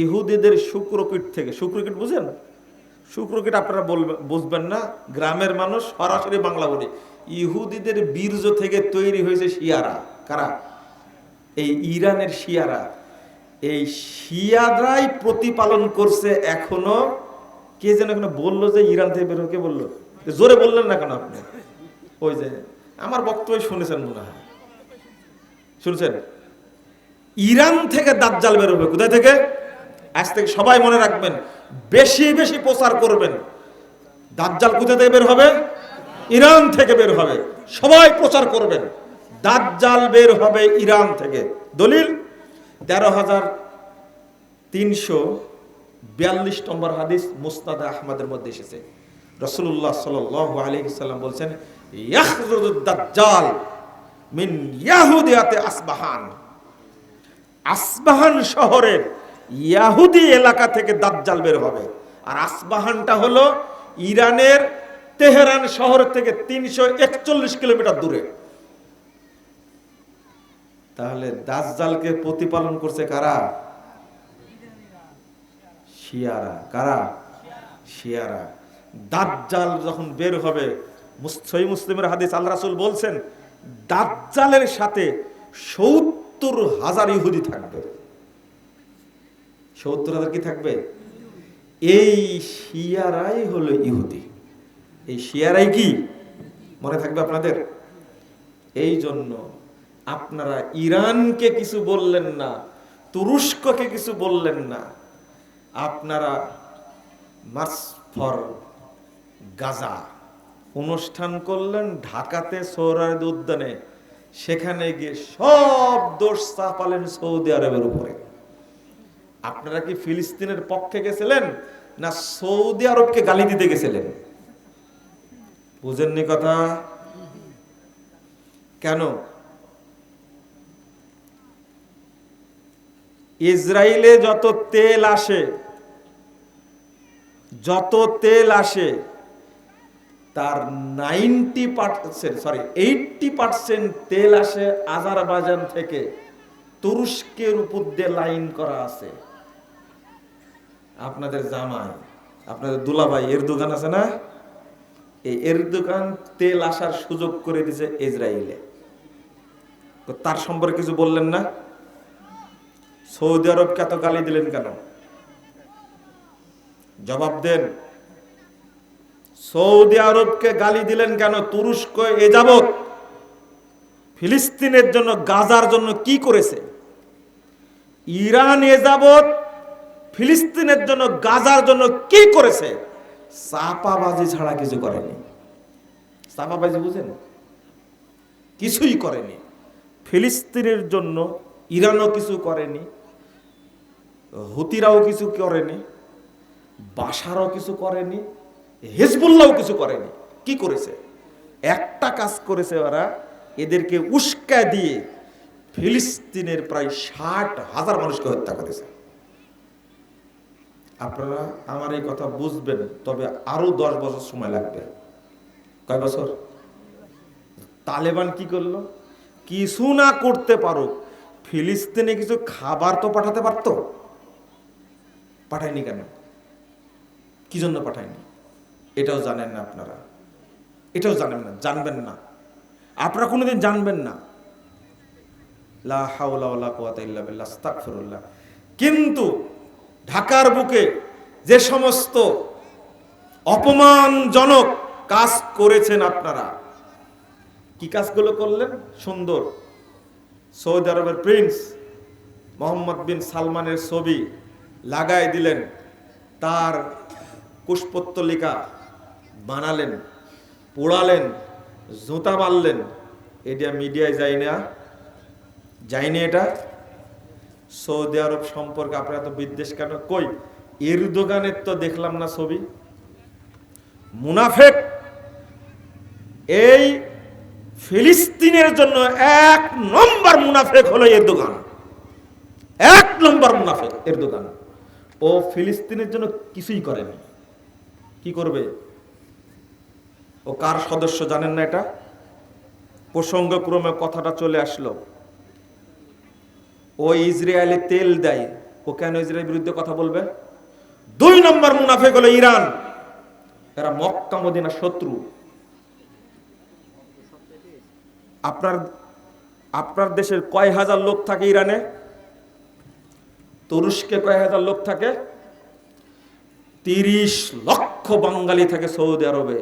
ইহুদিদের শুক্রকীট থেকে, শুক্রকীট বুঝেন? শুক্রকীট আপনারা বুঝবেন না, গ্রামের মানুষ সরাসরি বাংলা বলি। ইহুদিদের বীর্য থেকে তৈরি হয়েছে শিয়ারা। কারা? এই ইরানের শিয়ারা। এই শিয়ারাই প্রতিপালন করছে এখনো। কে যেন এখনো বললো যে ইরান থেকে বের কে বললো? জোরে বললেন না কেন আপনি? ওই যে আমার বক্তব্য শুনেছেন মনে হয়, শুনছেন? ইরান থেকে দাজ্জাল বের হবে। কোথায় থেকে? আজ থেকে সবাই মনে রাখবেন, বেশি বেশি প্রচার করবেন। দাজ্জাল কোথা থেকে বের হবে? ইরান থেকে বের হবে। সবাই প্রচার করবেন, দাজ্জাল বের হবে ইরান থেকে। দলিল 1342 নম্বর হাদিস মুসনাদ আহমদের মধ্যে এসেছে। রাসূলুল্লাহ সাল্লাল্লাহু আলাইহি ওয়াসাল্লাম বলেছেন, ইয়াখরুজুদ দাজ্জাল মিন ইয়াহুদিয়াতে আসবাহান। আসবাহান শহরের ইয়াহুদি এলাকা থেকে দাজ্জাল বের হবে। আর আসবাহানটা হলো ইরানের তেহরান শহর থেকে 341 কিলোমিটার দূরে। তাহলে দাজ্জালকে প্রতিপালন করছে কারা? শিয়ারা। কারা? শিয়ারা। দাজ্জাল যখন বের হবে, সহিহ মুসলিমের হাদিস, আল্লাহ রাসূল বলছেন দাজ্জালের সাথে 70,000 ইহুদি থাকবে। 70,000 কি থাকবে? এই শিয়ারাই হলো ইহুদি। এই শিয়ারাই কি মনে থাকবে আপনাদের? এই জন্য আপনারা ইরানকে কিছু বললেন না, তুরস্ককে কিছু বললেন না, আপনারা মার্চ ফর গাজা অনুষ্ঠান করলেন ঢাকাতে সোহরাওয়ার্দী উদ্যানে। সেখানে গিয়ে সব দোষ চাপালেন সৌদি আরবের উপরে। আপনারা কি ফিলিস্তিনের পক্ষে গেছিলেন না সৌদি আরবকে গালি দিতে গেছিলেন? বুঝেননি কথা? কেন? ইসরায়েলে যত তেল আসে তার 80% তেল আসে আজারবাইজান থেকে। তুরস্কের উপর দিয়ে লাইন করা আছে। আপনাদের জামাই, আপনাদের দুলাভাই এরদোগান আছে না, এই এরদোগান তেল আসার সুযোগ করে দিয়েছে ইসরায়েলে। তো তার সম্পর্কে কিছু বললেন না? সৌদি আরবকে এত গালি দিলেন কেন? জবাব দেন। সৌদি আরবকে গালি দিলেন কেন? তুরস্ক এ যাবৎ ফিলিস্তিনের জন্য, গাজার জন্য কি করেছে? ইরান এ যাবৎ ফিলিস্তিনের জন্য, গাজার জন্য কি করেছে? চাপাবাজি ছাড়া কিছু করেনি। চাপাবাজি বুঝেন? কিছুই করেনি। ফিলিস্তিনের জন্য ইরানও কিছু করেনি, হুতিরাও কিছু করেনি, বাশারও কিছু করেনি, হিজবুল্লাহও কিছু করেনি। কি করেছে? একটা কাজ করেছে ওরা, এদেরকে উস্কা দিয়ে ফিলিস্তিনের প্রায় 60,000 মানুষকে হত্যা করেছে। আপনারা আমার এই কথা বুঝবেন, তবে আরো 10 বছর সময় লাগবে। কয় বছর? তালেবান কি করলো? কিছু না করতে পারো, ফিলিস্তিনে কিছু খাবার তো পাঠাতে পারতো। পাঠায়নি কেন? কি জন্য পাঠায়নি? এটাও জানেন না আপনারা। এটাও জানেন না, জানবেন না, আপনারা কোনোদিন জানবেন না। লা হাওলা ওয়ালা কুওয়াতা ইল্লা বিল্লাহ, আস্তাগফিরুল্লাহ। কিন্তু ঢাকার বুকে যে সমস্ত অপমানজনক কাজ করেছেন আপনারা, কি কাজগুলো করলেন? সুন্দর সৌদি আরবের প্রিন্স মোহাম্মদ বিন সালমানের ছবি লাগাই দিলেন, তার কুশপুত্তলিকা বানালেন, পোড়ালেন, জুতা মারলেন। এটা মিডিয়ায় যায়নি এটা। সৌদি আরব সম্পর্কে আপনারা তো বিদ্বেষ কেন? কই এরদোগানের তো দেখলাম না ছবি। মুনাফেক। এই ফিলিস্তিনের জন্য 1 নম্বর মুনাফেক হলো এরদোগান। 1 নম্বর মুনাফেক এরদোগান। ও ফিলিস্তিনের জন্য কিছুই করেনি। কি করবে? ও কার সদস্য জানেন না? এটা প্রসঙ্গক্রমে কথাটা চলে আসলো। ও ইসরায়েলে তেল দেয় ও কেন ইসরায়েলের বিরুদ্ধে কথা বলবে? 2 নম্বর মুনাফিক হলো ইরান। এরা মক্কা মদিনার শত্রু। আপনার দেশের কয় হাজার লোক থাকে ইরানে? তুরস্কে কয় হাজার লোক থাকে? 30 লক্ষ বাঙালি থাকে সৌদি আরবে।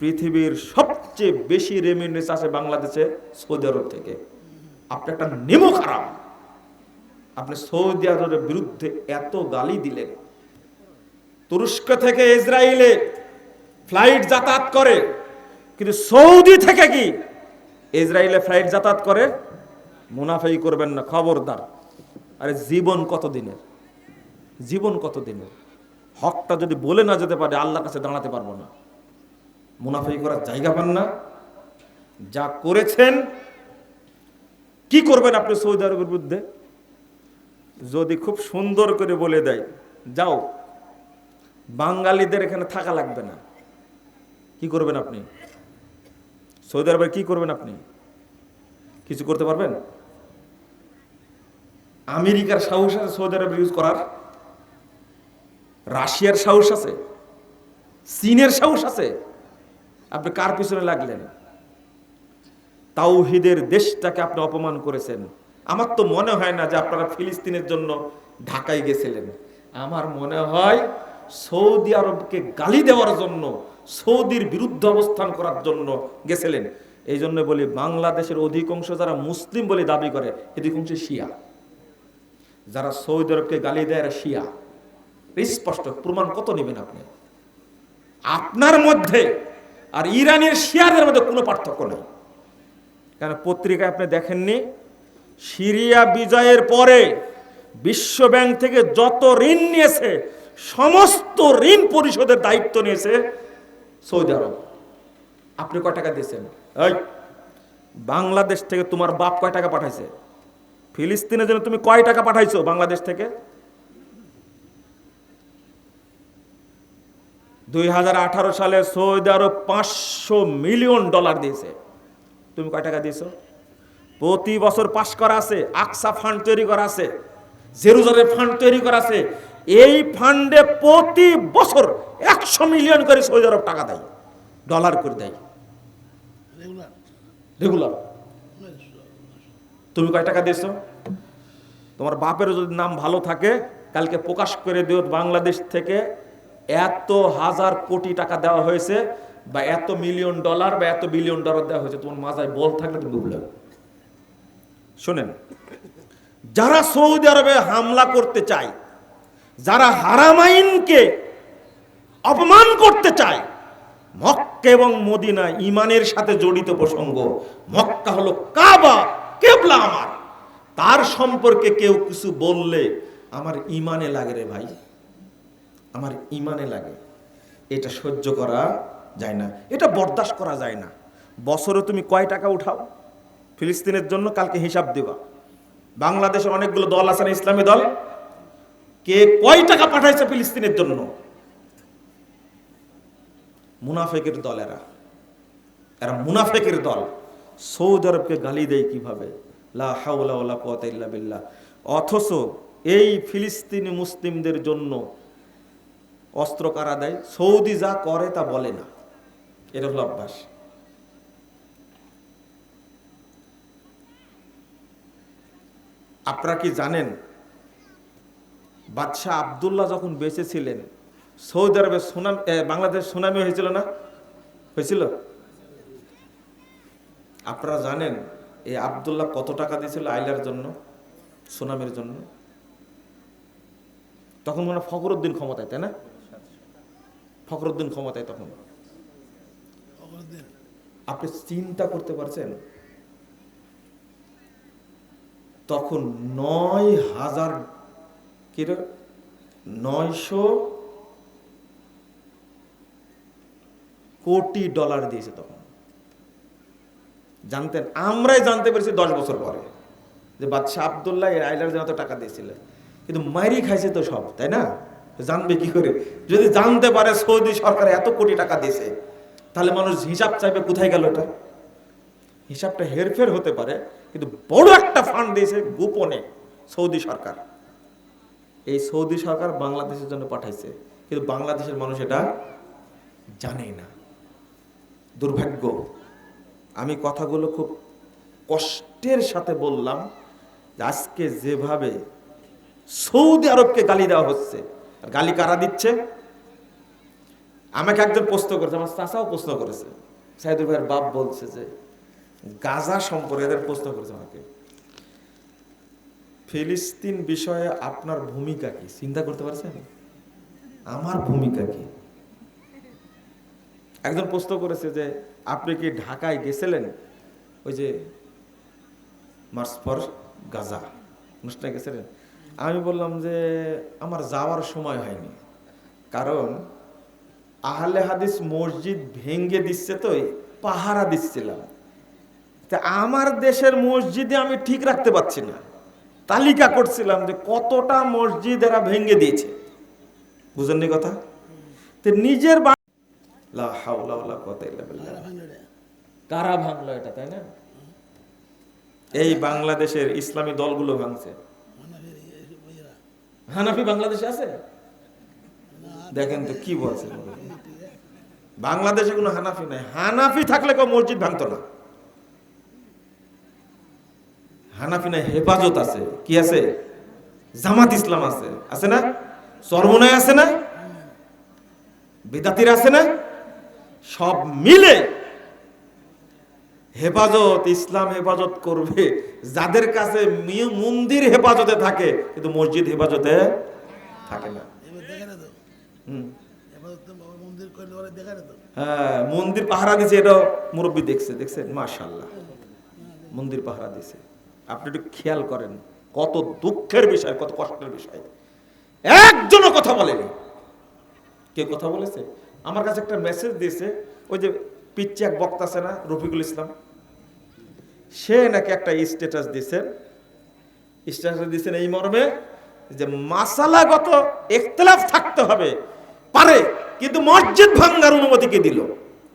পৃথিবীর সবচেয়ে বেশি রেমিটেন্স আসে বাংলাদেশে সৌদি আরব থেকে। আপনি একটা নেমো খারাপ, আপনি সৌদি আরবের বিরুদ্ধে এত গালি দিলেন। তুরস্ক থেকে ইসরায়েলে ফ্লাইট যাতায়াত করে, কিন্তু সৌদি থেকে কি ইসরায়েলে ফ্লাইট যাতায়াত করে? মুনাফিকি করবেন না, খবরদার। আরে জীবন কত দিনের? জীবন কত দিনের? হকটা যদি বলে না যেতে পারে, আল্লাহর কাছে দাঁড়াতে পারবো না। মুনাফিকি করার জায়গা পান না। যা করেছেন, কি করবেন আপনি সৌদি আরবের বিরুদ্ধে? যদি খুব সুন্দর করে বলে দেয়, যাও বাঙালিদের এখানে থাকা লাগবে না, কি করবেন আপনি? সৌদি আরবে কি করবেন আপনি? কিছু করতে পারবেন? আমেরিকার সাহস আছে সৌদি আরব ইউজ করার? রাশিয়ার সাহস আছে? চীনের সাহস আছে? আপনি কার পিছনে লাগলেন? তাওহীদের দেশটাকে আপনি অপমান করেছেন। আমার তো মনে হয় না যে আপনারা ফিলিস্তিনের জন্য ঢাকায় গেছিলেন। আমার মনে হয় সৌদি আরবকে গালি দেওয়ার জন্য, সৌদির বিরুদ্ধে অবস্থান করার জন্য গেছিলেন। এই জন্য বলি, বাংলাদেশের অধিকাংশ যারা মুসলিম বলে দাবি করে, অধিকাংশ শিয়া। যারা সৌদি আরবকে গালি দেয় এরা শিয়া। স্পষ্ট প্রমাণ কত নেবেন আপনি? আপনার মধ্যে আর ইরানের শিয়াদের মধ্যে কোনো পার্থক্য নেই। কেন পত্রিকায় আপনি দেখেননি? সিরিয়া বিজয়ের পরে বিশ্ব ব্যাংক থেকে যত ঋণ নিয়েছে, সমস্ত ঋণ পরিশোধের দায়িত্ব নিয়েছে সৌদি আরব। আপনি কয় টাকা দিয়েছেন? এই বাংলাদেশ থেকে তোমার বাপ কয় টাকা পাঠাইছে? ফিলিস্তিনের জন্য তুমি কয় টাকা পাঠাইছো বাংলাদেশ থেকে? 2018 সালে সৌদি আরব $500 মিলিয়ন দিয়েছে। তুমি কয় টাকা দিয়েছো? প্রতি বছর পাস করা আছে, আকসা ফান্ড তৈরি করা আছে, জেরুজালেম ফান্ড তৈরি করা আছে। এই ফান্ডে প্রতি বছর 100 মিলিয়ন করে সৌদি আরব টাকা দেয়, ডলার করে দেয় রেগুলার। তুমি কয় টাকা দিয়েছো? তোমার বাপের যদি নাম ভালো থাকে, কালকে প্রকাশ করে দিও বাংলাদেশ থেকে এত হাজার কোটি টাকা দেওয়া হয়েছে, বা এত মিলিয়ন ডলার বা এত বিলিয়ন ডলার দেওয়া হয়েছে। তোমার মাথায় বল থাকলে তুমি বুঝলে। শোনেন, যারা সৌদি আরবে হামলা করতে চায়, যারা হারামাইনকে অপমান করতে চায়, মক্কা এবং মদিনা ইমানের সাথে জড়িত প্রসঙ্গ। মক্কা হলো কাবা, কিবলা আমার। তার সম্পর্কে কেউ কিছু বললে আমার ইমানে লাগে রে ভাই, আমার ইমানে লাগে। এটা সহ্য করা যায় না, এটা বরদাস্ত করা যায় না। বছরে তুমি কয় টাকা উঠাও ফিলিস্তিনের জন্য? কালকে হিসাব দিবা। বাংলাদেশে অনেকগুলো দল আছে না, ইসলামী দল, কে কয় টাকা পাঠাইছে ফিলিস্তিনের জন্য? মুনাফিকের দল এরা, এরা মুনাফিকের দল। সৌদি আরবকে গালি দেয় কিভাবে? লা হাওলা ওয়ালা কুওয়াতা ইল্লা বিল্লাহ। অথচ এই ফিলিস্তিনি মুসলিমদের জন্য অস্ত্র কারা দেয়? সৌদি যা করে তা বলে না, এটা হলো অভ্যাস। আপনারা কি জানেন, বাদশাহ আব্দুল্লাহ যখন বেঁচে ছিলেন, সৌদি আরবে সুনামি, বাংলাদেশ সুনামি হয়েছিল না? হয়েছিল? আপনারা জানেন এই আব্দুল্লাহ কত টাকা দিয়েছিল আইলার জন্য, সুনামির জন্য? তখন মনে হয় ফখরুদ্দিন ক্ষমতায়, তাই না? ফখরুদ্দিন ক্ষমতায় তখন। আপনি চিন্তা করতে পারছেন? তখন 9,000 900 কোটি ডলার দিয়েছে তখন। জানতেন? আমরাই জানতে পেরেছি 10 বছর পরে যে বাদশাহ আব্দুল্লাহ এর আইলার জন্য টাকা দিয়েছিলেন। কিন্তু মাইরি খাইছে তো সব, তাই না? জানবে কি করে? যদি জানতে পারে সৌদি সরকার এত কোটি টাকা দিয়েছে, তাহলে মানুষ হিসাব চাইবে কোথায় গেল এটা। হিসাবটা হেরফের হতে পারে, কিন্তু বড় একটা ফান্ড দিয়েছে গোপনে সৌদি সরকার। এই সৌদি সরকার বাংলাদেশের জন্য পাঠাইছে, কিন্তু বাংলাদেশের মানুষ এটা জানেই না। দুর্ভাগ্য। আমি কথাগুলো খুব কষ্টের সাথে বললাম যে আজকে যেভাবে সৌদি আরবকে গালি দেওয়া হচ্ছে, আর গালি কারা দিচ্ছে? আমাকে একজন প্রশ্ন করেছে, আমার চাচাও প্রশ্ন করেছে, সাইদুল ভাইয়ের বাপ বলছে যে গাজা সম্পর্কে এদের প্রশ্ন করেছে আমাকে, ফিলিস্তিন বিষয়ে আপনার ভূমিকা কি? চিন্তা করতে পারছেন আমার ভূমিকা কি? একজন প্রশ্ন করেছে যে আপনি কি ঢাকায় গেছিলেন ওই যে মার্চ ফর গাজা অনুষ্ঠানে গেছিলেন? আমি বললাম যে আমার যাওয়ার সময় হয়নি, কারণ আহলে হাদিস মসজিদ ভেঙ্গে দিচ্ছে, তো পাহারা দিচ্ছিলাম। তা আমার দেশের মসজিদে আমি ঠিক রাখতে পারছি না, তালিকা করছিলাম যে কতটা মসজিদ এরা ভেঙ্গে দিয়েছে। বুঝেননি কথা? তো নিজের কারা ভাঙলো এটা, তাই না? এই বাংলাদেশের ইসলামী দলগুলো ভাঙছে। হানাফি বাংলাদেশে আছে? দেখেন তো কি বলছে, বাংলাদেশে কোনো হানাফি নাই। হানাফি থাকলে কেউ মসজিদ ভাঙতো না। হানাফি নাই, হেফাজত আছে। কি আছে? জামাত ইসলাম আছে, আছে না? চরমনায় আছে না? বিদাতির আছে না? সব মিলে হেফাজত, ইসলাম হেফাজত করবে যাদের কাছে মন্দির হেফাজতে থাকে, কিন্তু মসজিদ হেফাজতে থাকে না। হ্যাঁ, মন্দির পাহারা দিছে, এটা মুরব্বী দেখছে, দেখছেন? মাশাআল্লাহ, মন্দির পাহারা দিছে। আপনি একটু খেয়াল করেন, কত দুঃখের বিষয়, কত কষ্টের বিষয়। একজনও কথা বলেনি। কে কথা বলেছে? আমার কাছে একটা মেসেজ দিয়েছে, ওই যে পিচ্ছে এক বক্তা আছে না, রফিকুল ইসলাম, সে নাকি একটা স্ট্যাটাস দিয়েছেন। স্ট্যাটাস দিয়েছেন এই মর্মে যে মাসালাগত ইখতিলাফ থাকতে হবে পারে, কিন্তু মসজিদ ভাঙার অনুমতি কে দিল?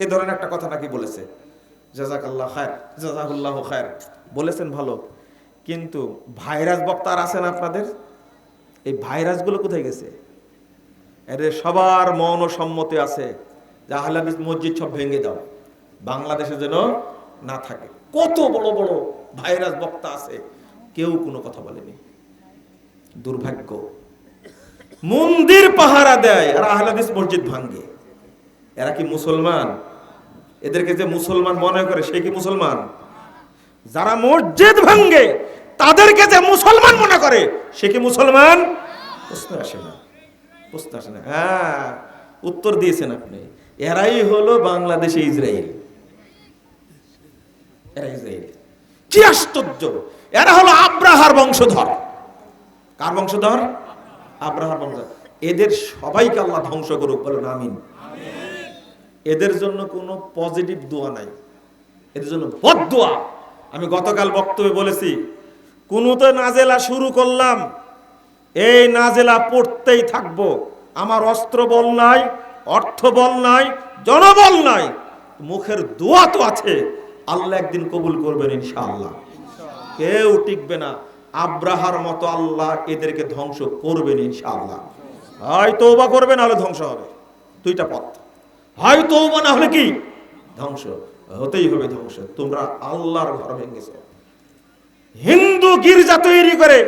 এই ধরনের একটা কথা নাকি বলেছে। জাযাকাল্লাহ খায়র, জাযাকাল্লাহু খায়র বলেছেন, ভালো। কিন্তু ভাইরাস বক্তা আর আছেন আপনাদের, এই ভাইরাসগুলো কোথায় গেছে? এদের সবার মৌন সম্মতি আছে যে আহলে হাদিস মসজিদ সব ভেঙে দাও, বাংলাদেশে যেন না থাকে। কত বড় বড় ভাইরাস বক্তা আছে, কেউ কোনো কথা বলেনি। দুর্ভাগ্য। মন্দির পাহারা দেয় আর আহলে হাদিস মসজিদ ভাঙে। এরা কি মুসলমান? এদেরকে যে মুসলমান মনে করে, সে কি মুসলমান? যারা মসজিদ ভাঙে তাদেরকে যে মুসলমান মনে করে, সে কি মুসলমান? প্রশ্ন আসে না, প্রশ্ন আসে না। হ্যাঁ, উত্তর দিয়েছেন আপনি। এরাই হলো বাংলাদেশে ইসরায়েল। এরা ইসরায়েল। কি আশ্চর্য! এরা হলো আব্রাহার বংশধর। কার বংশধর? আব্রাহার বংশধর। এদের সবাইকে আল্লাহ ধ্বংস করুক, বলেন আমিন। এদের জন্য কোনো পজিটিভ দোয়া নাই, এদের জন্য বদদোয়া। আমি গতকাল বক্তব্যে বলেছি, কুনুতে নাজেলা শুরু করলাম, এই নাজেলা পড়তেই থাকবো। আমার অস্ত্র বল নাই, অর্থ বল নাই, জনবল নাই, মুখের দোয়া তো আছে। আল্লাহ একদিন কবুল করবেন ইনশাআল্লাহ। কেউ টিকবে না। আব্রাহার মতো আল্লাহ এদেরকে ধ্বংস করবেন ইনশাআল্লাহ। হয় তওবা করবে, না হলে ধ্বংস হবে। দুইটা পথ, হয় তওবা না হলে কি ধ্বংস। হতেই হবে ধ্বংস। তোমরা আল্লাহর ঘর ভেঙেছ। হিন্দু গির্জা তৈরি করে,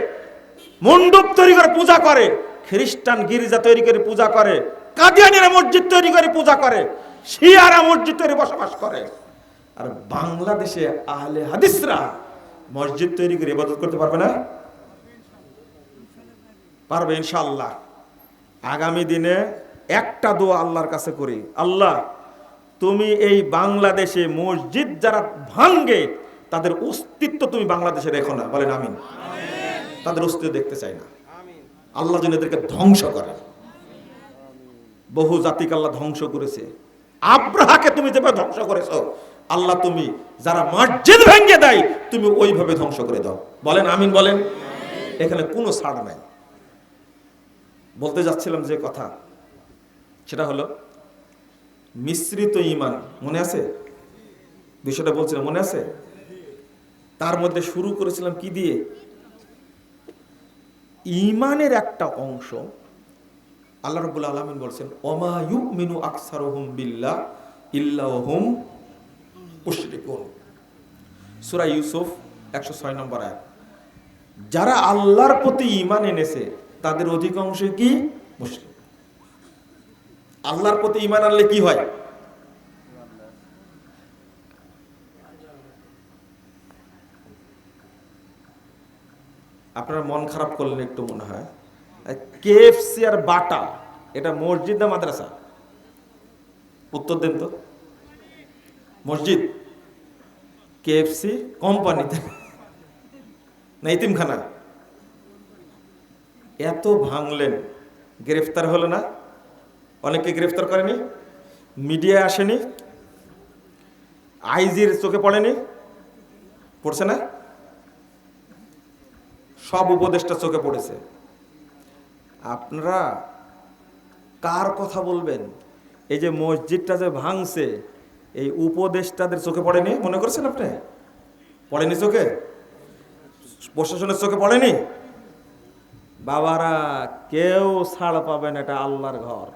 মণ্ডপ তৈরি করে পূজা করে, খ্রিস্টান গির্জা তৈরি করে পূজা করে, কাদিয়ানীরা মসজিদ তৈরি করে পূজা করে, শিয়ারা মসজিদ তৈরি বসবাস করে। আর বাংলাদেশে আহলে হাদিসরা মসজিদ তৈরি করে ইবাদত করতে পারবে না? পারবে ইনশাআল্লাহ। আগামী দিনে একটা দোয়া আল্লাহর কাছে করি, আল্লাহ তুমি এই বাংলাদেশে মসজিদ যারা ভাঙ্গে তাদের অস্তিত্ব তুমি বাংলাদেশে রেখো না, বলেন আমিন। তাদের অস্তিত্ব দেখতে চাই না। আল্লাহ যেন এদেরকে ধ্বংস করে। বহু জাতিকে আল্লাহ ধ্বংস করেছে। আব্রাহাকে তুমি যেভাবে ধ্বংস করেছো, আল্লাহ তুমি যারা মসজিদ ভেঙে দেয় তুমি ওইভাবে ধ্বংস করে দাও, বলেন আমিন। বলেন, এখানে কোনো ছাড় নাই। বলতে যাচ্ছিলাম যে কথা, সেটা হলো মিশ্রিত ঈমান। মনে আছে বিষয়টা বলছিলাম? মনে আছে? তার মধ্যে শুরু করেছিলাম কি দিয়ে? ঈমানের একটা অংশ। আল্লাহ রাব্বুল আলামিন বলছেন ওমা ইউমিনু আকসারুহুম বিল্লাহ ইল্লা হুম মুশরিকুন, সূরা ইউসুফ 106 নম্বর আয়াত। যারা আল্লাহর প্রতি ঈমান এনেছে তাদের অধিকাংশই কি মুশরিক। আল্লাহর প্রতি ঈমান আনলে কি হয়? আপনার মন খারাপ করলেন একটু মনে হয়। কেএফসি আর বাটা এটা মসজিদ না মাদ্রাসা? উত্তর দেন তো। মসজিদ। কেএফসি কোম্পানিতে না ইতিমখানা? এত ভাঙলেন, গ্রেফতার হলো না? অনেকে গ্রেফতার করেনি, মিডিয়া আসেনি, আইজির চোখে পড়েনি, পড়ছে না? সব উপদেষ্টা চোখে পড়েছে। আপনারা কার কথা বলবেন? এই যে মসজিদটা যে ভাঙছে, এই উপদেষ্টাদের চোখে পড়েনি মনে করছেন আপনি? পড়েনি চোখে? প্রশাসনের চোখে পড়েনি? বাবারা, কেউ ছাড় পাবে না, এটা আল্লাহর ঘর।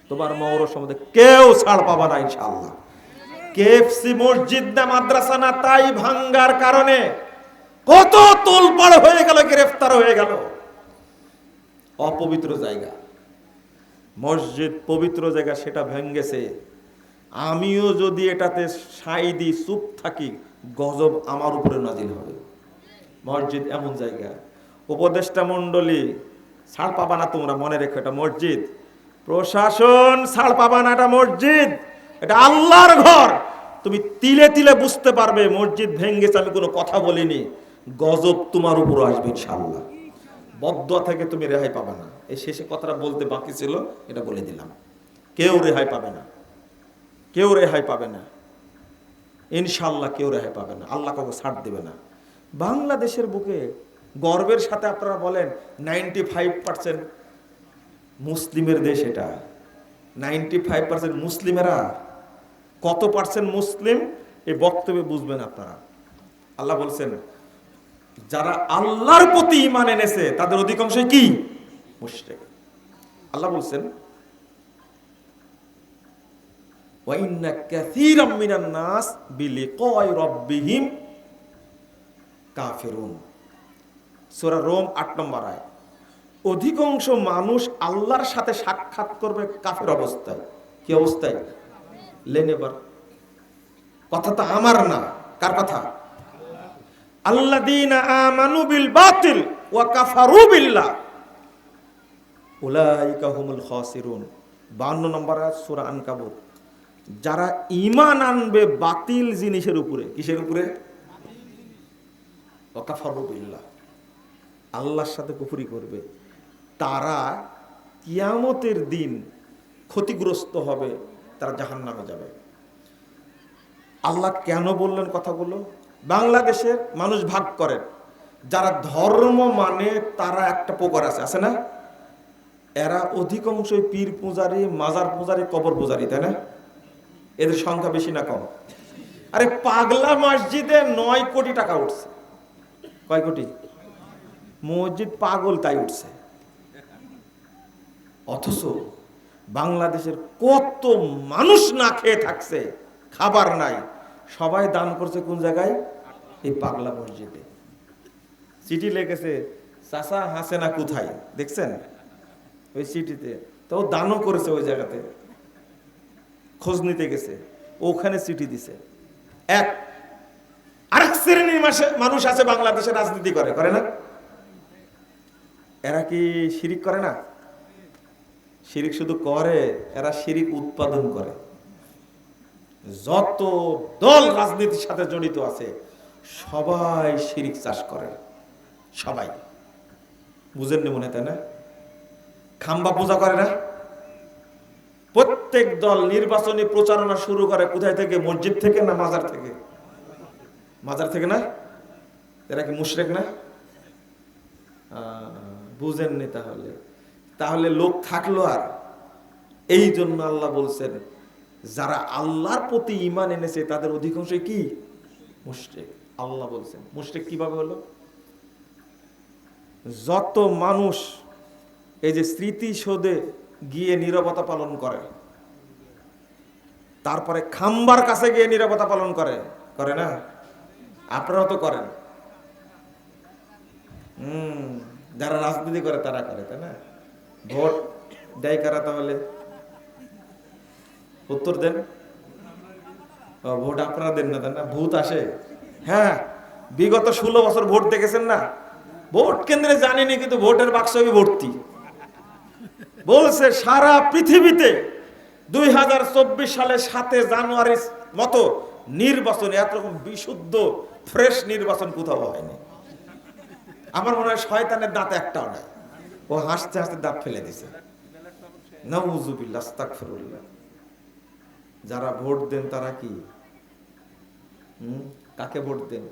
তোমার মৌর সম্বন্ধে কেউ ছাড় পাবা না ইনশাআল্লাহ। কেএফসি মসজিদ না মাদ্রাসা না, তাই ভাঙ্গার কারণে কত তোলপাড় হয়ে গেল, গ্রেফতার হয়ে গেল। অপবিত্র জায়গা, মসজিদ পবিত্র জায়গা, সেটা ভেঙ্গেছে। আমিও যদি এটাতে সাই দিই, চুপ থাকি, গজব আমার উপরে নাজিল হবে। মসজিদ এমন জায়গা, উপদেষ্টা মণ্ডলী ছাড় পাবা না, তোমরা মনে রেখো এটা মসজিদ। প্রশাসন ছাড় পাবা না, এটা মসজিদ, এটা আল্লাহর ঘর। তুমি তিলে তিলে বুঝতে পারবে মসজিদ ভেঙ্গেছে, আমি কোনো কথা বলিনি, গজব তোমার উপর আসবে ইনশাআল্লাহ। বদদুয়া থেকে তুমি রেহাই পাবে না। এই শেষে কথাটা বলতে বাকি ছিল, এটা বলে দিলাম। কেউ রেহাই পাবে না, কেউ রেহাই পাবে না ইনশাআল্লাহ, কেউ রেহাই পাবে না। আল্লাহ কাউকে ছাড় দেবে না। বাংলাদেশের বুকে গর্বের সাথে আপনারা বলেন 95% মুসলিমের দেশ এটা। 95% মুসলিমেরা। কত পার্সেন্ট মুসলিম এই বক্তব্যে বুঝবেন আপনারা। আল্লাহ বলছেন যারা আল্লাহর প্রতি ঈমান এনেছে তাদের অধিকাংশই কি মুশরিক। আল্লাহ বলছেন ওয়া ইন্না কাসীরাম মিনান নাস বিলিকাই রাব্বিহিম কাফিরুন, সূরা রোম 8 নম্বর আয়াত। অধিকাংশ মানুষ আল্লাহর সাথে সাক্ষাৎ করবে কাফের অবস্থায়। কি অবস্থায়? লেন এবার, কথা তো আমার না, কার কথা? আল্লাযীনা আমানু বিল বাতিল ওয়া কাফারু বিল্লাহ উলাইকা হুমুল খাসিরুন, 52 নম্বর আয়াত সূরা আনকাবুত। যারা ঈমান আনবে বাতিল জিনিসের উপরে। কিসের উপরে? ওয়া কাফারু বিল্লাহ, আল্লাহর সাথে কুফরি করবে, তারা কিয়ামতের দিন ক্ষতিগ্রস্ত হবে, তারা জাহান্নামে যাবে। আল্লাহ কেন বললেন কথাগুলো? বাংলাদেশের মানুষ ভাগ করেন, যারা ধর্ম মানে তারা একটা প্রকার আছে না? এরা অধিকাংশই পীর পূজারী, মাজার পূজারী, কবর পূজারী, তাই না? এদের সংখ্যা বেশি না কম? আরে পাগলা মসজিদে 9 কোটি টাকা উঠছে। কয় কোটি? মসজিদ পাগল তাই উঠছে। অথচ বাংলাদেশের কত মানুষ না খেয়ে থাকছে, খাবার নাই, সবাই দান করছে কোন জায়গায়? এই পাগলা মসজিদে। চিঠি লিখেছে, চাচা হাসেনা কোথায়, দেখছেন ওই চিঠিতে? তো দানও করেছে, ওই জায়গাতে খোঁজ নিতে গেছে, ওখানে চিঠি দিছে। আরেক শ্রেণীর মানুষ আছে বাংলাদেশে রাজনীতি করে না? এরা কি শিরিক করে না? শিরিক শুধু করে, এরা শিরিক উৎপাদন করে। যত দল রাজনীতির সাথে জড়িত আছে সবাই শিরিক চাষ করে, সবাই। বুঝেননি মনে, তাই না? খাম্বা পূজা করে না? প্রত্যেক দল নির্বাচনী প্রচারণা শুরু করে কোথায় থেকে? মসজিদ থেকে না মাজার থেকে? মাজার থেকে না? এরা কি মুশরিক না? বুঝেননি তাহলে লোক থাকলো আর। এই জন্য আল্লাহ বলছেন যারা আল্লাহর প্রতি ঈমান এনেছে তাদের অধিকাংশই কি মুশরিক। আল্লাহ বলছেন মুশরিক কিভাবে হলো? যত মানুষ এই যে স্মৃতিসৌধে গিয়ে নীরবতা পালন করে, তারপরে খাম্বার কাছে গিয়ে নীরবতা পালন করে, করে না? আপনারাও তো করেন। যারা রাজনীতি করে তারা করে, তাই না? ভোট দেয় কারা তাহলে? উত্তর দেন। ভোট আপনারা দেন না, তাই না? ভূত আসে। হ্যাঁ, বিগত 16 বছর ভোট দেখেছেন না? ভোট কেন্দ্রে জানিনি, কিন্তু ভোটের বাক্স ভর্তি। বলছে সারা পৃথিবীতে 2024 সালে 7 জানুয়ারির মতো নির্বাচন, এতরকম বিশুদ্ধ ফ্রেশ নির্বাচন কোথাও হয়নি। আমার মনে হয় শয়তানের দাঁত একটাও নাই। ও হাসতে হাসতে দাঁত ফেলে দিছে। নাউযুবিল্লাহ, আস্তাগফিরুল্লাহ। যারা ভোট দেন তারা কি কাকে ভোট দেন?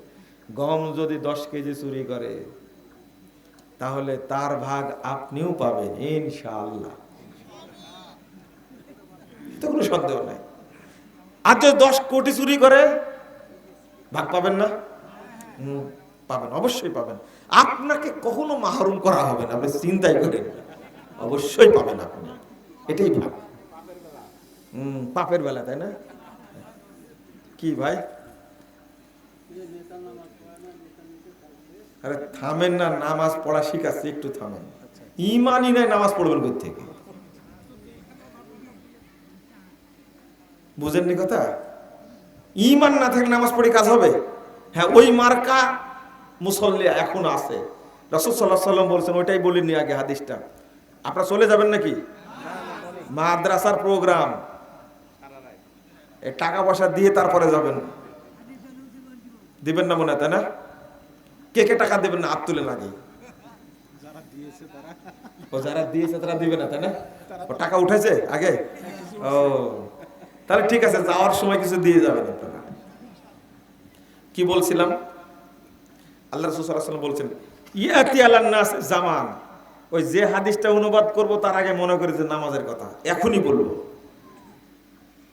গম যদি 10 কেজি চুরি করে তাহলে তার ভাগ আপনিও পাবেন ইনশাআল্লাহ, তো কোনো সন্দেহ নাই। আর যদি 10 কোটি চুরি করে ভাগ পাবেন না? পাবেন, অবশ্যই পাবেন। আপনাকে কখনো মাহরুম করা হবে না, আপনি চিন্তাই করেন না, অবশ্যই পাবেন আপনি। এটাই ভাব পাপের বেলা, তাই না? কি ভাই, আরে থামেন না, নামাজ পড়া শিখাচ্ছি, একটু থামেন। ইমানই নাই, নামাজ পড়বেন কোথা থেকে? বুঝেননি কথা? ইমান না থাকলে নামাজ পড়ে কাজ হবে? হ্যাঁ, ওই মার্কা মুসল্লি এখন আছে। রাসূল সাল্লাল্লাহু আলাইহি ওয়াসাল্লাম বলেছেন, ওইটাই বলিনি আগে হাদিসটা। আপনারা চলে যাবেন নাকি? মাদ্রাসার প্রোগ্রাম, এই টাকা পয়সা দিয়ে তারপরে যাবেন। দিবেন না মনে হয়, তাই না? কে কে টাকা দেবেন না? হাত তুলে লাগে। যারা দিয়েছে তারা দিবে না, তাই না? ও টাকা উঠেছে আগে। ও তাহলে ঠিক আছে, যাওয়ার সময় কিছু দিয়ে যাবেন আপনারা। কি বলছিলাম? আল্লাহ রাসূল সাল্লাল্লাহু আলাইহি ওয়াসাল্লাম বলছেন, ইয়াতি আলান নাস জামান। ওই যে হাদিসটা অনুবাদ করব তার আগে মনে করি যে নামাজের কথা এখনই বলবো।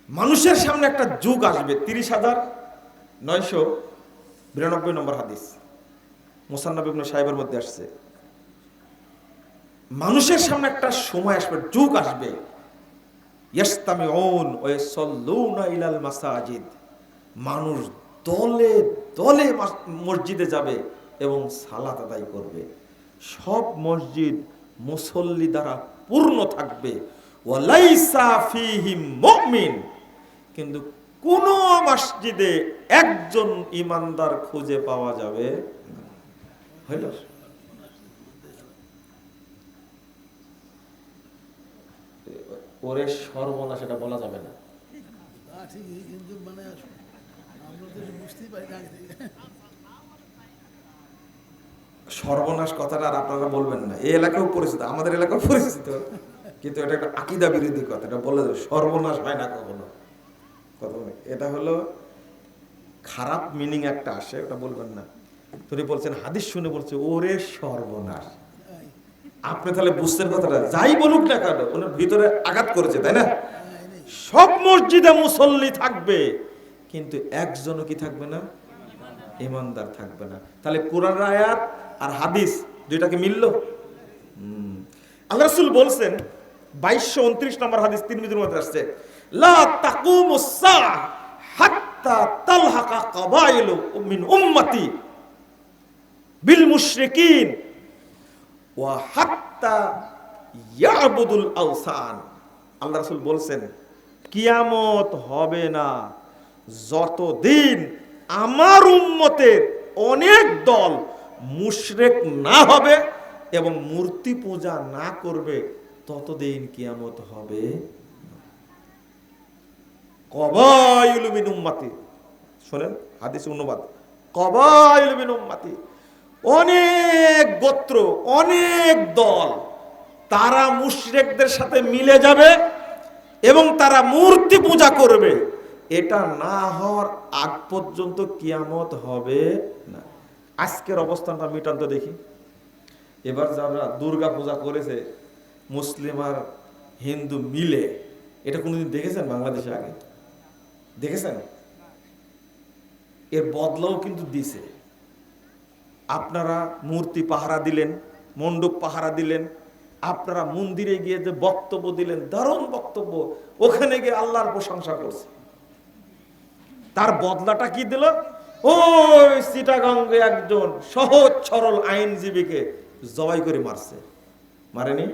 মানুষের সামনে একটা যুগ আসবে, 30,992 নম্বর হাদিস, মুসান্নাফ ইবনে সাহিবের মধ্যে আসছে। মানুষের সামনে একটা সময় আসবে, যুগ আসবে, ইয়াসতামিউন ওয়া ইয়াসাল্লুনা ইলাল মাসাজিদ। মানুষ দলে দলে মসজিদে যাবে এবং সালাত আদায় করবে। সব মসজিদ মুসল্লি দ্বারা পূর্ণ থাকবে। ওয়ালাইসা ফীহি মুমিন, কিন্তু কোন মসজিদে একজন ইমানদার খুঁজে পাওয়া যাবে না। হইল? ওরে সর্বনাশ, এটা বলা যাবে না। সর্বনাশ কথাটা আর আপনারা বলবেন না। এই এলাকাও পরিচিত, আমাদের এলাকাও পরিচিত, কিন্তু এটা একটা আকীদা বিরোধী কথা। এটা বলে যাবে, সর্বনাশ হয় না কখনো। এটা হলো খারাপ মিনিং একটা আসে, ওটা বলবেন না। তিনি বলছেন, হাদিস শুনে বলছে ওরে সর্বনাশ। আপনি তাহলে বুঝছেন কথাটা, যাই বলুক না কেন ওনার ভিতরে আঘাত করেছে, তাই না? সব মসজিদে মুসল্লি থাকবে, কিন্তু একজনও কি থাকবে না? ইমানদার থাকবে না। তাহলে কোরআন আয়াত আর হাদিস দুইটাকে মিলল। আল্লাহ রাসূল বলছেন 2229 নম্বর হাদিস, তিরমিজির মধ্যে আসছে, লা তাকুমুস সাআহ হাত্তা তালহাকা কাবাইলু মিন উম্মতি বিল মুশরিকিন ওয়া হাত্তা ইয়াবুদুল আওসান। আল্লাহ রাসূল বলছেন, কিয়ামত হবে না যতদিন আমার উম্মতের অনেক দল মুশরিক না হবে এবং মূর্তি পূজা না করবে, ততদিন কিয়ামত হবে। কবাইলু মিন উম্মতি, শুনেন হাদিস অনুবাদ, কবাইলু মিন উম্মতি, অনেক গোত্র, অনেক দল, তারা মুশরিকদের সাথে মিলে যাবে এবং তারা মূর্তি পূজা করবে। এটা না হওয়ার আগ পর্যন্ত কিয়ামত হবে না। আজকের অবস্থানটা মিটান তো দেখি। এবার যারা দুর্গা পূজা করেছে মুসলিম আর হিন্দু মিলে, এটা কোনোদিন দেখেছেন বাংলাদেশে আগে? দেখেছেন? এর বদলাও কিন্তু দিছে। আপনারা মূর্তি পাহারা দিলেন, মণ্ডপ পাহারা দিলেন, আপনারা মন্দিরে গিয়ে যে বক্তব্য দিলেন, দারুণ বক্তব্য, ওখানে গিয়ে আল্লাহর প্রশংসা করছে। তার বদলাটা কি দিল? ওই চিটাগাঙ্গে একজন সহজ সরল আইনজীবীকে জবাই করে মারছে। মারেনি?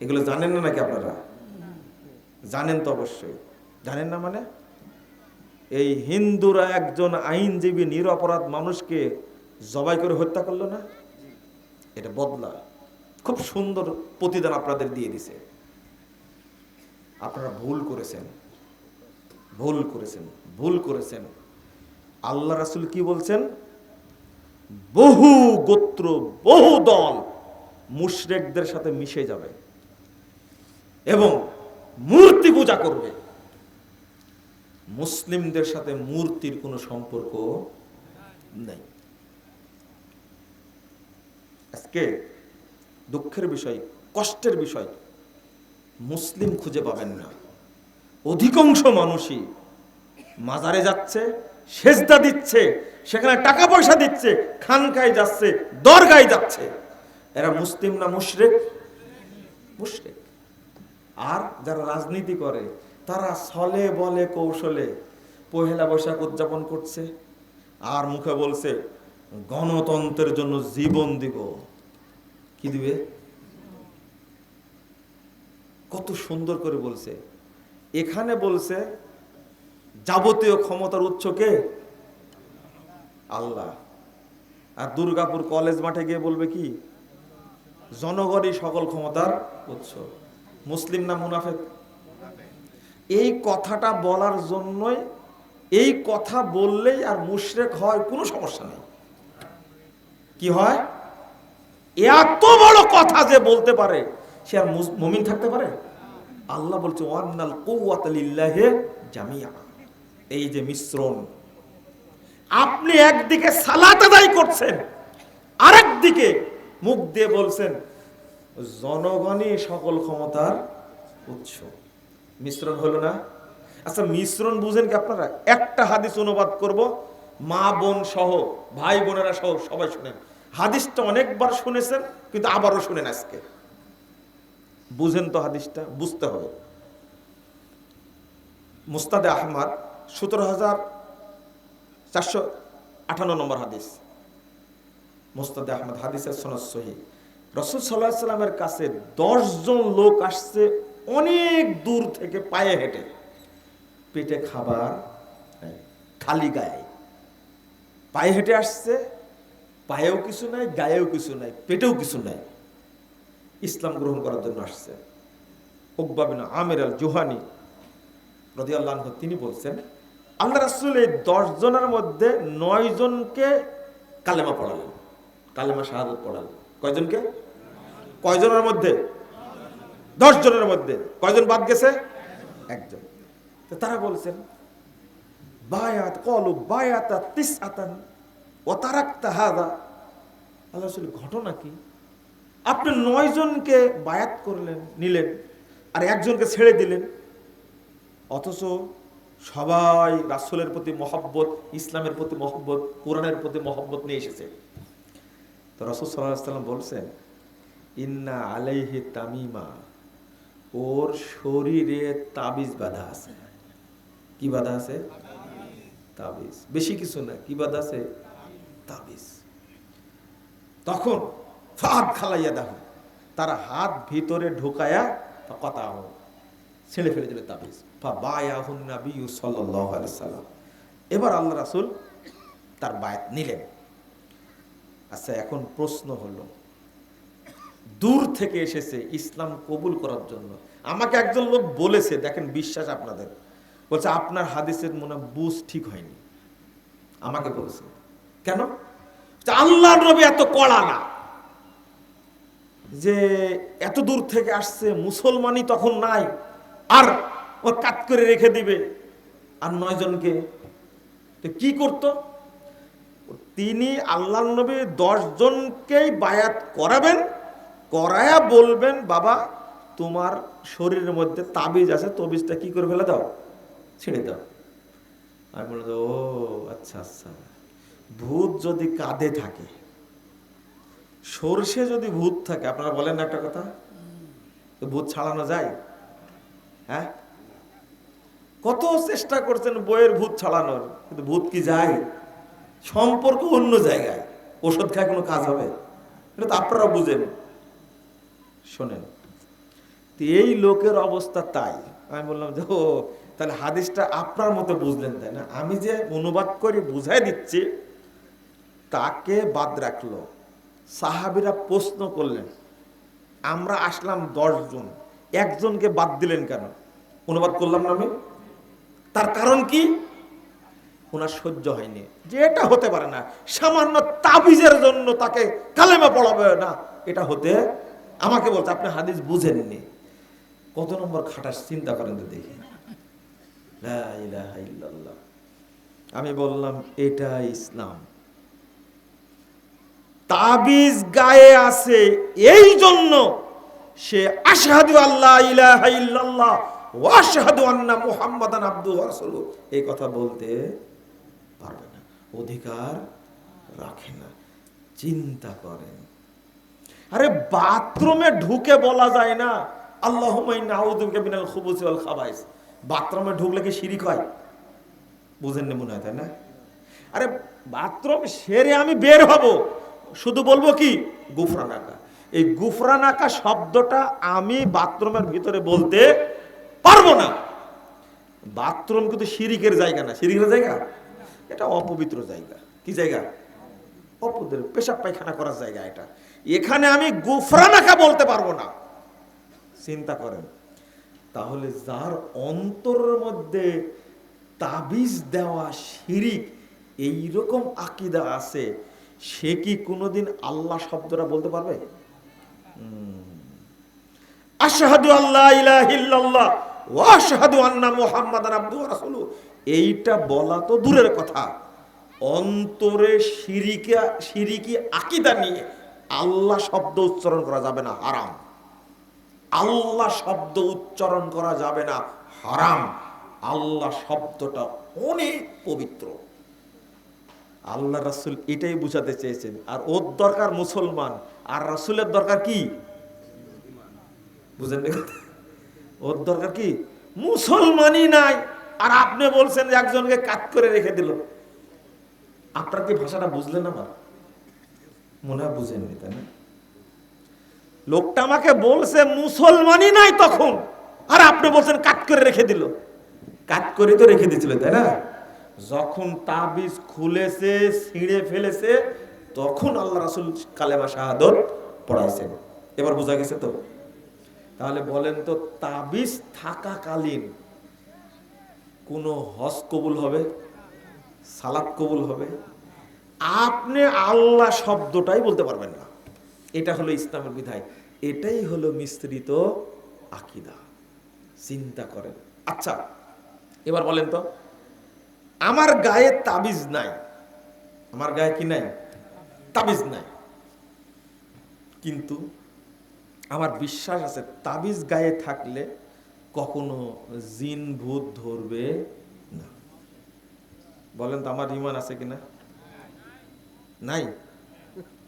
এগুলো জানেন না নাকি আপনারা? জানেন তো অবশ্যই। জানেন না মানে? এই হিন্দুরা একজন আইনজীবী নিরপরাধ মানুষকে জবাই করে হত্যা করলো না? এটা বদলা। খুব সুন্দর প্রতিদান আপনাদের দিয়ে দিছে। আপনারা ভুল করেছেন, ভুল করেছেন, ভুল করেছেন। আল্লাহ রাসূল কি বলছেন? বহু গোত্র, বহু দল মুশরিকদের সাথে মিশে যাবে এবং মূর্তি পূজা করবে। মুসলিমদের সাথে মূর্তির কোনো সম্পর্ক নেই। আজকে দুঃখের বিষয়, কষ্টের বিষয়, মুসলিম খুঁজে পাবেন না। অধিকাংশ মানুষই মাজারে যাচ্ছে, সেজদা দিচ্ছে, সেখানে টাকা পয়সা দিচ্ছে, খানকায় যাচ্ছে, দরগায় যাচ্ছে। এরা মুসলিম না মুশরিক? মুশরিক। আর যারা রাজনীতি করে তারা ছলে বলে কৌশলে পহেলা বৈশাখ উদযাপন করছে, আর মুখে বলছে গণতন্ত্রের জন্য জীবন দিব। কি দিবে? কত সুন্দর করে বলছে। এখানে বলছে যাবতীয় ক্ষমতার উৎস কে? আল্লাহ। আর দুর্গাপুর কলেজ মাঠে গিয়ে বলবে কি? জনগণই সকল ক্ষমতার উৎস। মুসলিম না মুনাফিক? এই কথাটা বলার জন্যই, এই কথা বললেই আর মুশরিক হয়, কোনো সমস্যা নেই। কি হয়? এত বড় কথা যে বলতে পারে সে আর মুমিন থাকতে পারে? আল্লাহ বলছে ওয়ান্নাল কুওয়াতা লিল্লাহি জামিআ। এই যে মিশ্রণ, আপনি একদিকে সালাত আদায় করছেন, আরেকদিকে মুখ দিয়ে বলছেন জনগণই সকল ক্ষমতার উৎস। মিশ্রণ হলো না? আচ্ছা, মিশ্রণ বুঝেন কি আপনারা? একটা হাদিস অনুবাদ করব, মা বোন সহ, ভাই বোনেরা সহ সবাই শুনেন। হাদিসটা অনেকবার শুনেছেন, কিন্তু আবারও শুনেন আজকে। বুঝেন তো হাদিসটা? বুঝতে হবে। মুস্তাদে আহমদ 17,458 নম্বর হাদিস। মুস্তাদে আহমদ, হাদিসের সনদ সহিহ। রাসূল সাল্লাল্লাহু আলাইহি সাল্লামের কাছে 10 জন লোক আসছে অনেক দূর থেকে পায়ে হেঁটে। পেটে খাবার, খালি গায়ে, পায়ে হেঁটে আসছে। পায়েও কিছু নাই, গায়েও কিছু নাই, পেটেও কিছু নাই। ইসলাম গ্রহণ করার জন্য আসছে। উকবা বিন আমির আল জুহানি রাদিয়াল্লাহু আনহু তিনি বলছেন আল্লাহ রাসূল এই 10 জনের মধ্যে 9 জনকে কালেমা পড়ালেন, কালেমা শাহাদাত পড়ালেন। কয়জনকে? কয়জনের মধ্যে? 10 জনের মধ্যে। কয়জন বাদ গেছে? একজন। তো তারা বলছেন বায়াত ক্বালু বায়াতা তিসআতান ওয়া তারাকতা হাযা। আল্লাহ রাসূল ঘটনা কি? আপনি 9 জনকে বায়াত করলেন, নিলেন, আর একজনকে ছেড়ে দিলেন, অথচ সবাই রাসূলের প্রতি মহব্বত, ইসলামের প্রতি মহব্বত, কোরআনের প্রতি মহব্বত নিয়ে এসেছে। তো রাসূল সাল্লাল্লাহু আলাইহি ওয়াসাল্লাম বলছেন ইন্না আলাইহি তামিমা, ওর শরীরে তাবিজ বাঁধা আছে। কি বাঁধা আছে? তাবিজ। বেশি কিছু না, কি বাঁধা আছে? তাবিজ। তখন ফাদ খালাইয়া দাও, তারা হাত ভিতরে ঢুকায়া কথা ছেড়ে ফেলে দিল তাবিজ। ফাবায়াহুন নবী সাল্লাল্লাহু আলাইহি সাল্লাম। এবার আল্লাহ রাসূল তার বায়াত নিলেন। আচ্ছা, এখন প্রশ্ন হলো, দূর থেকে এসেছে ইসলাম কবুল করার জন্য। আমাকে একজন লোক বলেছে, দেখেন বিশ্বাস আপনাদের, বলছে আপনার হাদিসের মনে বুঝ ঠিক হয়নি। আমাকে বলেছে কেন? আল্লাহর নবী এত কড়া না, যে এত দূর থেকে আসছে, মুসলমানই তখন নাই, আর ও কাট করে রেখে দিবে আর 9 জনকে। তো কি করত? তিনি আল্লাহর নবী 10 জনকেই বায়াত করাবেন, করায়া বলবেন বাবা তোমার শরীরের মধ্যে তাবিজ আছে, তাবিজটা কি করে ফেলে দাও, ছেড়ে দাও। আমি বললাম ও আচ্ছা আচ্ছা, ভূত যদি কাঁধে থাকে সর্ষে যদি ভূত থাকে, আপনারা বলেন না একটা কথা, তো ভূত ছাড়ানো যায়? হ্যাঁ, কত চেষ্টা করছেন বইয়ের ভূত ছাড়ানোর, কিন্তু ভূত কি যায়? সম্পর্ক অন্য জায়গায়, ওষুধ খায় কোনো কাজ হবে? এটা তো আপনারা বুঝেন। শোনেন, এই লোকের অবস্থা তাই। আমি বললাম যে ও তাহলে হাদিসটা আপনার মতো বুঝলেন, তাই না? আমি যে অনুবাদ করে বুঝাই দিচ্ছি, তাকে বাদ রাখলো। সাহাবীরা প্রশ্ন করলেন, আমরা আসলাম 10 জন, একজনকে বাদ দিলেন কেন? অনুবাদ করলাম না আমি। তার কারণ কি? ওনার সহ্য হয়নি যে এটা হতে পারে না, সামান্য তাবিজের জন্য তাকে কালেমা পড়াবে না, এটা হতে। আমাকে বলছে আপনি হাদিস বুঝেননি। কত নম্বর খাটাস চিন্তা করেন তো দেখি। লা ইলাহা ইল্লাল্লাহ। আমি বললাম এটা ইসলাম। তাবিজ গায়ে আছে এই জন্য সে আশহাদু আল্লা ইলাহা ইল্লাল্লাহ ওয়া আশহাদু আন্না মুহাম্মাদান আবদুহু ওয়া রাসূলুহু এই কথা বলতে পারবে না, অধিকার রাখে না। চিন্তা করেন, আরে বাথরুমে ঢুকে বলা যায় না আল্লাহুম্মা ইন্নী আউযু বিকা মিনাল খুবুসি ওয়াল খাবাইস? বাথরুমে ঢুকলে কি শিরিক হয়? বুঝেননি মনে হয়, তাই না? আরে বাথরুম সেরে আমি বের হব, শুধু বলবো কি গুফরানাকা। এই গুফরানাকা শব্দটা আমি বাথরুমের ভিতরে বলতে পারবো না। বাথরুম কিন্তু শিরিকের জায়গা না। শিরিকের জায়গা? এটা অপবিত্র জায়গা। কি জায়গা? অপবিত্র, পেশাব পায়খানা করার জায়গা এটা। এখানে আমি গুফরানাকা বলতে পারবো না। চিন্তা করেন, তাহলে যার অন্তরের মধ্যে তাবিজ দেওয়া শিরিক এইরকম আকীদা আছে, সে কি কোনোদিন আল্লাহ শব্দটা বলতে পারবে? আশহাদু আল্লা ইলাহা ইল্লাল্লাহ ওয়া আশহাদু আন্না মুহাম্মাদান আবদুহু ওয়া রাসূলুহু এইটা বলা তো দূরের কথা, অন্তরে শিরিকি আকীদা নিয়ে আল্লাহ শব্দ উচ্চারণ করা যাবে না, হারাম। আল্লাহ শব্দ উচ্চারণ করা যাবে না, হারাম। আল্লাহ শব্দটা অনেক পবিত্র। আল্লাহ রাসূল এটাই বুঝাতে চেয়েছেন। আর ওর দরকার মুসলমান, আর রাসূলের দরকার কি? বুঝেন? ওর দরকার কি? মুসলমানই নাই, আর আপনি বলছেন যে একজনকে কাট করে রেখে দিল। আপনার কি ভাষাটা বুঝলেন? আমার মনে হয় বুঝেননি, তাই না? লোকটা আমাকে বলছে মুসলমানই নাই তখন, আর আপনি বলছেন কাট করে রেখে দিল। কাট করে তো রেখে দিয়েছিল, তাই না? যখন তাবিজ খুলেছে, ছিঁড়ে ফেলেছে, তখন আল্লাহ রাসূল কালেমা শাহাদত পড়াইছেন। এবার বোঝা গেছে তো? তাহলে বলেন তো, তাবিজ থাকাকালীন কোন হজ কবুল হবে? সালাত কবুল হবে? আপনি আল্লাহ শব্দটাই বলতে পারবেন না। এটা হলো ইসলামের বিধায়, এটাই হলো মিশ্রিত আকীদা। চিন্তা করেন। আচ্ছা, এবার বলেন তো, আমার গায়ে তাবিজ নাই, আমার গায়ে কি নাই? তাবিজ নাই, কিন্তু আমার বিশ্বাস আছে তাবিজ গায়ে থাকলে কখনো জিন ভূত ধরবে না। বলেন তো আমার ঈমান আছে কিনা? নাই।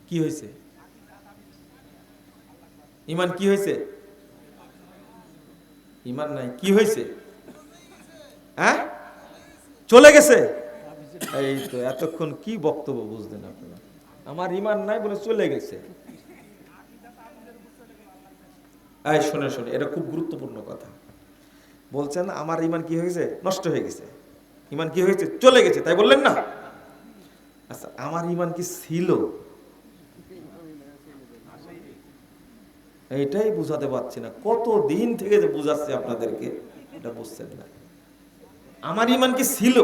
কি হয়েছে? ঈমান কি হয়েছে? ঈমান নাই, কি হয়েছে? হ্যাঁ, চলে গেছে। এই তো এতক্ষণ কি বক্তব্য বুঝলেন আপনারা? আমার ঈমান নাই বলে চলে গেছে। এই শুনে শুনে, এটা খুব গুরুত্বপূর্ণ কথা বলছেন। আমার ঈমান কি হয়েছে? নষ্ট হয়ে গেছে। ঈমান কি হয়েছে? চলে গেছে, তাই বললেন না? আচ্ছা, আমার ঈমান কি ছিল? এইটাই বুঝাতে পারছি না, কত দিন থেকে যে বুঝাচ্ছি আপনাদেরকে, এটা বুঝছেন না। আমার ঈমান কি ছিল?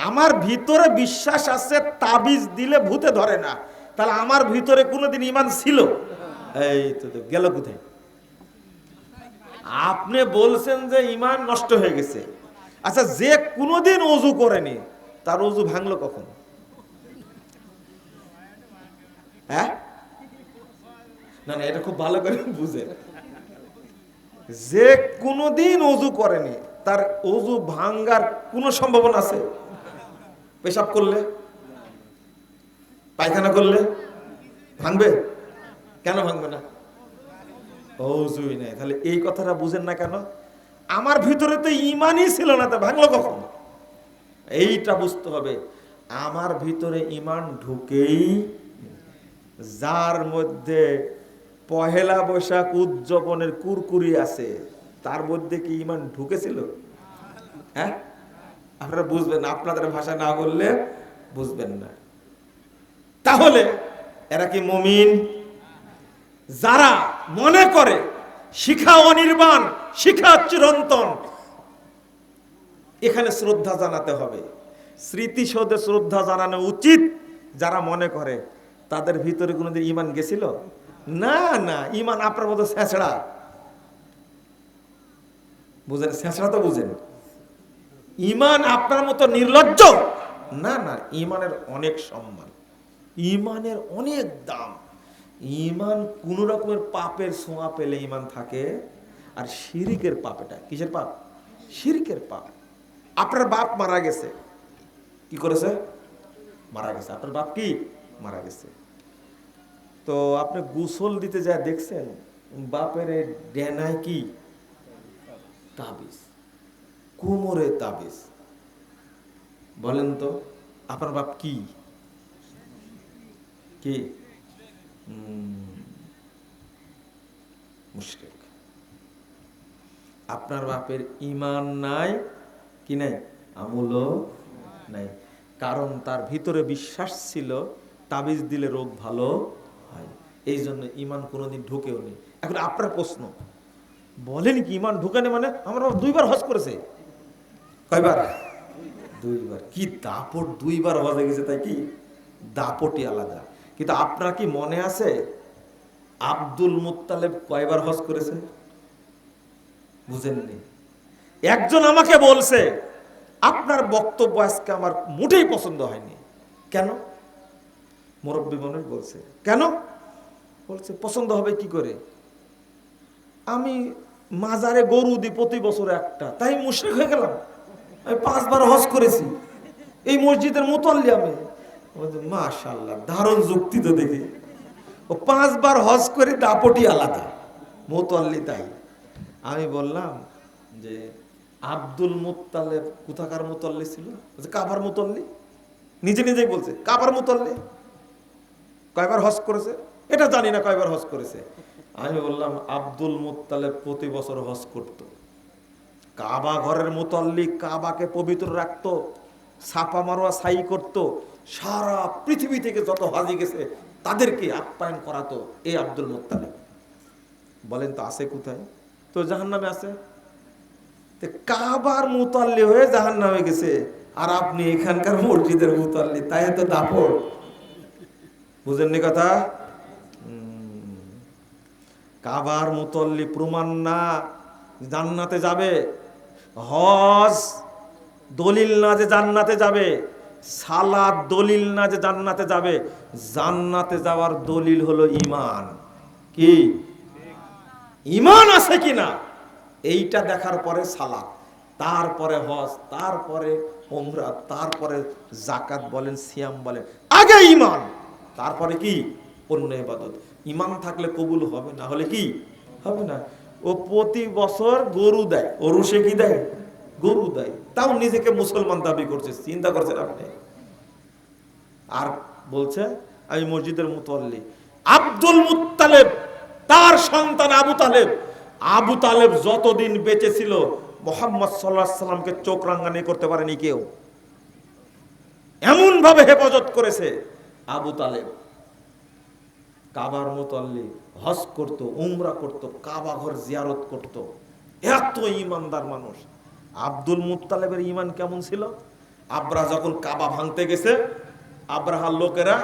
আমার ভিতরে বিশ্বাস আছে তাবিজ দিলে ভূতে ধরে না, তাহলে আমার ভিতরে কোনোদিন ঈমান ছিল? এই তো গেল কোথায়? আপনি বলছেন যে ঈমান নষ্ট হয়ে গেছে। আচ্ছা, যে কোনোদিন ওযু করেনি তার ওযু ভাঙলো কখন? হ্যাঁ, না না, এটা খুব ভালো করে বুঝেন। যে কোনোদিন ওযু করেনি তার ওযু ভাঙার কোনো সম্ভাবনা আছে? পেশাব করলে, পায়খানা করলে, ভাঙবে? কেন ভাঙবে না? অজুই নাই। তাহলে এই কথাটা বুঝেন না কেন? আমার ভিতরে তো ইমানই ছিল না, তা ভাঙলো কখন? এইটা বুঝতে হবে। আমার ভিতরে ইমান ঢুকেই, যার মধ্যে পহেলা বৈশাখ উদযাপনের কুরকুরি আছে, তার মধ্যে কি ইমান ঢুকেছিল? হ্যাঁ, আপনারা বুঝবেন, আপনাদের ভাষা না বললে বুঝবেন না। তাহলে এরা কি মুমিন? যারা মনে করে শিখা অনির্বাণ, শিখা চিরন্তন, এখানে শ্রদ্ধা জানাতে হবে, স্মৃতিসৌধে শ্রদ্ধা জানানো উচিত। যারা মনে করে, তাদের ভিতরে কোনোদিন ইমান গেছিল? না না, ইমান আপনার মতো ছেঁচড়া, বুঝেন? ছেঁচড়া তো বুঝেন। ইমান আপনার মতো নির্লজ্জ না না, ইমানের অনেক সম্মান, ইমানের অনেক দাম। ইমান কোন রকমের পাপের ছোঁয়া পেলে ইমান থাকে। আর শিরিকের পাপ, এটা কিসের পাপ? শিরিকের পাপ। আপনার বাপ মারা গেছে, কি করেছে? মারা গেছে। আপনার বাপ কি মারা গেছে, তো আপনি গোসল দিতে যায় দেখছেন বাপের ডেনায় কি তাবিজ, কোমরে তাবিজ। বলেন তো আপনার বাপ কি কি? মুশরিক। আপনার বাপের ইমান নাই, কি নাই? আমলও নাই। কারণ তার ভিতরে বিশ্বাস ছিল তাবিজ দিলে রোগ ভালো হয়, এই জন্য ইমান কোনোদিন ঢুকেও নেই। এখন আপনার প্রশ্ন, বলেন কি ইমান ঢুকেনি মানে? আমার বাপ 2 বার হজ করেছে। কয়বার? 2 বার। কি দাপট, 2 বার হজে গেছে, তাই কি দাপটই আলাদা। কিন্তু আপনার কি মনে আছে আব্দুল মুত্তালেব কয়বার হজ করেছে? বুঝেননি? একজন আমাকে বলছে, আপনার বক্তব্য আজকে আমার মোটেই পছন্দ হয়নি। কেন? মুরব্বী মানুষ বলছে। কেন? বলছে পছন্দ হবে কি করে? আমি মাজারে গরু দিই প্রতি বছর একটা, তাই মুশরিক হয়ে গেলাম? আমি 5 বার হজ করেছি, এই মসজিদের মুতাল্লি আমি। মাশাআল্লাহ, দারুণ যুক্তি তো দেখি। ও 5 বার হজ করে দাপটি আলাদা, মুতাল্লি তাই। আমি বললাম যে আব্দুল মুত্তালেব কোথাকার মুতাল্লি ছিল? কাবার মুতাল্লি। নিজে নিজেই বলছে কাবার মুতাল্লি। কয়বার হজ করেছে এটা জানি না, কয়বার হজ করেছে। আমি বললাম আব্দুল মুত্তালেব প্রতি বছর হজ করত। কাবা ঘরের মুতাল্লি কাবাকে পবিত্র রাখতো, ছাপা মারোয়া ছাই করত, সারা পৃথিবী থেকে যত হাজি গেছে তাদেরকে আপ্যায়ন করাতো এই আব্দুল মুত্তালেব। বলেন তো আছে কোথায়? তো জাহান্নামে আছে। কাবার মুতাল্লি হয়ে জাহান্নামে গেছে, আর আপনি এখানকার মসজিদের মুতাল্লি, তাই তো দাপট। বুঝেননি কথা? কাবার মুতাল্লি প্রমাণ না জান্নাতে যাবে, হজ দলিল না যে জান্নাতে যাবে, সালাত দলিল না যে জান্নাতে যাবে। জান্নাতে যাওয়ার দলিল হলো ইমান। কি? ইমান আছে কিনা এইটা দেখার পরে সালাত, তারপরে হজ, তারপরে উমরা, তারপরে যাকাত বলেন, সিয়াম বলেন। আগে ইমান, তারপরে কি? অন্য ইবাদত। ইমান থাকলে কবুল হবে, না হলে কি হবে না। ও প্রতি বছর গরু দেয়, ওরুসে কি দেয়? গরু দেয়, তাও নিজেকে মুসলমান দাবি করছে। চিন্তা করছেন আপনি? আর বলছে আমি মসজিদের মুতাল্লি। আব্দুল মুত্তালেব, তার সন্তান আবু তালেব, আবু তালেব যতদিন বেঁচে ছিল মুহাম্মদ সাল্লাল্লাহু আলাইহি সাল্লামকে চোখ রাঙানি করতে পারেনি কেউ। এমন ভাবে হেফাজত করেছে আবু তালেব। কাবার মুতাল্লি, হজ করত, উমরা করত, কাবা ঘর জিয়ারত করত, এত ইমানদার মানুষ। আব্দুল মুত্তালেবের ইমান কেমন ছিল? আব্রাহা যখন কাবা ভাঙতে গেছে, আব্রাহার লোকেরা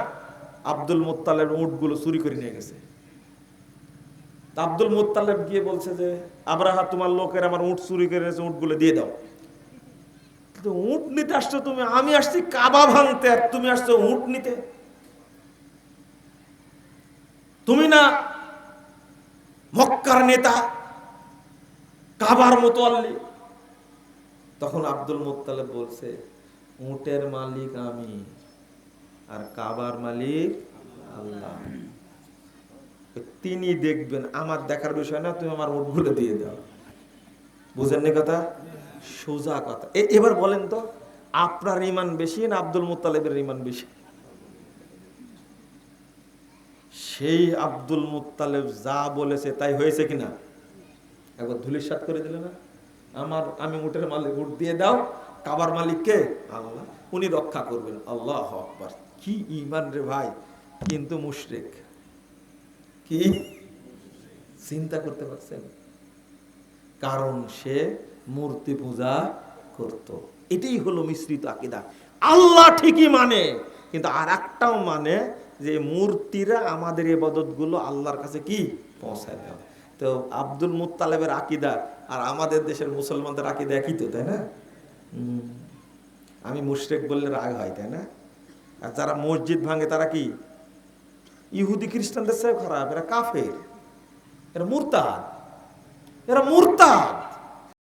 আব্দুল মুত্তালেবের উটগুলো চুরি করে নিয়ে গেছে। আব্দুল মুত্তালেব গিয়ে বলছে যে আব্রাহা, তোমার লোকের আমার উট চুরি করে নিয়েছে, উটগুলো দিয়ে দাও। উট নিতে আসছো তুমি, আমি আসছি কাবা ভাঙতে, আর তুমি আসছো উট নিতে? তুমি না মক্কার নেতা, কাবার মুতাল্লি? তখন আব্দুল মুত্তালেব বলছে, উটের মালিক আমি, আর কাবার মালিক আল্লাহ। তিনি দেখবেন, আমার দেখার বিষয় না, তুমি আমার ওটগুলো দিয়ে দাও। বুঝেননি কথা? সোজা কথা। এবার বলেন তো, আপনার ইমান বেশি না আব্দুল মুত্তালিবের ইমান বেশি? সেই আব্দুল মুত্তালিব যা বলেছে তাই হয়েছে কিনা? একবার ধুলিস্যাৎ করে দিলে না? আমি উটের মালিক, উট দিয়ে দাও। কাবার মালিক কে? আল্লাহ, উনি রক্ষা করবেন। আল্লাহু আকবার। কি ঈমান রে ভাই! কিন্তু মুশরিক। কি চিন্তা করতে পারছেন? কারণ সে মূর্তি পূজা করত। এটাই হলো মিশ্রিত আকীদা। আল্লাহ ঠিকই মানে, কিন্তু আর একটাও মানে যে মূর্তিরা আমাদের ইবাদত গুলো আল্লাহর কাছে কি পৌঁছায় দেয়। তো আব্দুল মুত্তালিবের আকীদা আর আমাদের দেশের মুসলমানদের আকীদা একই তো, তাই না? আমি মুশরিক বললে রাগ হয়, তাই না? আর যারা মসজিদ ভাঙে তারা কি ইহুদি খ্রিস্টানদের চেয়ে খারাপ, এরা কাফের, এরা মুরতাদ, এরা মুরতাদ।